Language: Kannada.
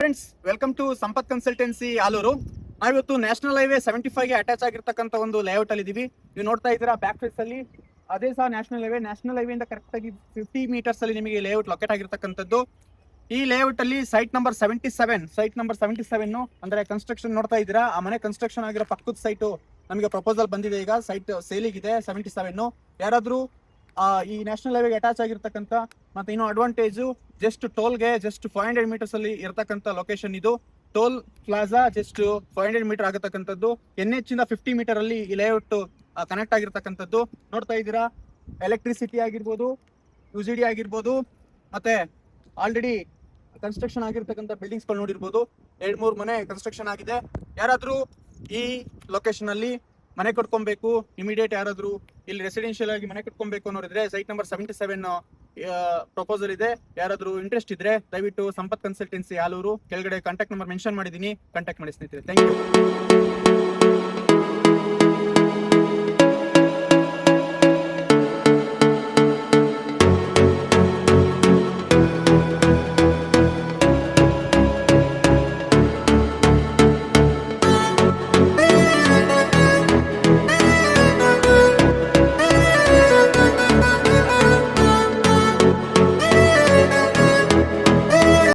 Friends, welcome to Sampath consultancy Alur. ನಾವಿವತ್ತು ನ್ಯಾಷನಲ್ ಹೈವೇ 75 ಗೆ ಅಟ್ಯಾಚ್ ಆಗಿರ್ತಕ್ಕಂಥ ಒಂದು ಲೇಔಟ್ ಅಲ್ಲಿ ಇದೀವಿ. ನೀವು ನೋಡ್ತಾ ಇದ್ದೀರಾ ಬ್ಯಾಕ್ ಫೇಸ್ ಅಲ್ಲಿ ಅದೇ ಸಹ ನ್ಯಾಷನಲ್ ಹೈವೇ ಇಂದ ಕರೆಕ್ಟ್ ಆಗಿ 50 ಮೀಟರ್ಸ್ ಅಲ್ಲಿ ನಿಮಗೆ ಲೇಔಟ್ ಲೊಕೇಟ್ ಆಗಿರ್ತಕ್ಕಂಥದ್ದು. ಈ ಲೇಔಟ್ ಅಲ್ಲಿ ಸೈಟ್ ನಂಬರ್ 77 ಅಂದ್ರೆ ಕನ್ಸ್ಟ್ರಕ್ಷನ್ ನೋಡ್ತಾ ಇದ್ದೀರಾ. ಆ ಮನೆ ಕನ್ಸ್ಟ್ರಕ್ಷನ್ ಆಗಿರೋ ಪಕ್ಕದ ಸೈಟ್ ನಮಗೆ ಪ್ರಪೋಸಲ್ ಬಂದಿದೆ. ಈಗ ಸೈಟ್ ಸೇಲಿಗಿದೆ 77. ಯಾರಾದ್ರೂ ಈ ನ್ಯಾಷನಲ್ ಹೈವೇಗೆ ಅಟ್ಯಾಚ್ ಆಗಿರ್ತಕ್ಕಂಥ ಮತ್ತೆ ಇನ್ನೂ ಅಡ್ವಾಂಟೇಜು ಜಸ್ಟ್ ಟೋಲ್ಗೆ ಜಸ್ಟ್ 500 ಮೀಟರ್ಸ್ ಅಲ್ಲಿ ಇರತಕ್ಕಂಥ ಲೊಕೇಶನ್ ಇದು. ಟೋಲ್ ಪ್ಲಾಜಾ ಜಸ್ಟ್ 500 ಮೀಟರ್ ಆಗತಕ್ಕಂಥದ್ದು. NH ಇಂದ 50 ಮೀಟರ್ ಅಲ್ಲಿ ಈ ಲೇಔಟ್ ಕನೆಕ್ಟ್ ಆಗಿರ್ತಕ್ಕಂಥದ್ದು. ನೋಡ್ತಾ ಇದ್ದೀರಾ, ಎಲೆಕ್ಟ್ರಿಸಿಟಿ ಆಗಿರ್ಬೋದು, UGD ಆಗಿರ್ಬೋದು, ಮತ್ತೆ ಆಲ್ರೆಡಿ ಕನ್ಸ್ಟ್ರಕ್ಷನ್ ಆಗಿರ್ತಕ್ಕಂಥ ಬಿಲ್ಡಿಂಗ್ಸ್ ಗಳು ನೋಡಿರ್ಬೋದು. 2-3 ಮನೆ ಕನ್ಸ್ಟ್ರಕ್ಷನ್ ಆಗಿದೆ. ಯಾರಾದ್ರೂ ಈ ಲೊಕೇಶನ್ ಅಲ್ಲಿ ಮನೆ ಕಟ್ಕೊಬೇಕು, ಇಮಿಡಿಯೇಟ್ ಯಾರಾದ್ರೂ ಇಲ್ಲಿ ರೆಸಿಡೆನ್ಷಿಯಲ್ ಆಗಿ ಮನೆ ಕಟ್ಕೊಬೇಕು ಅನ್ನೋರಿದ್ರೆ ಸೈಟ್ ನಂಬರ್ 77 ಪ್ರಪೋಸಲ್ ಇದೆ. ಯಾರಾದ್ರೂ ಇಂಟ್ರೆಸ್ಟ್ ಇದ್ರೆ ದಯವಿಟ್ಟು ಸಂಪತ್ ಕನ್ಸಲ್ಟೆನ್ಸಿ ಆಲೂರು ಕೆಳಗಡೆ ಕಾಂಟ್ಯಾಕ್ಟ್ ನಂಬರ್ ಮೆನ್ಷನ್ ಮಾಡಿದೀನಿ, ಕಾಂಟ್ಯಾಕ್ಟ್ ಮಾಡಿ ಸ್ನೇಹಿತರೆ. Thank you.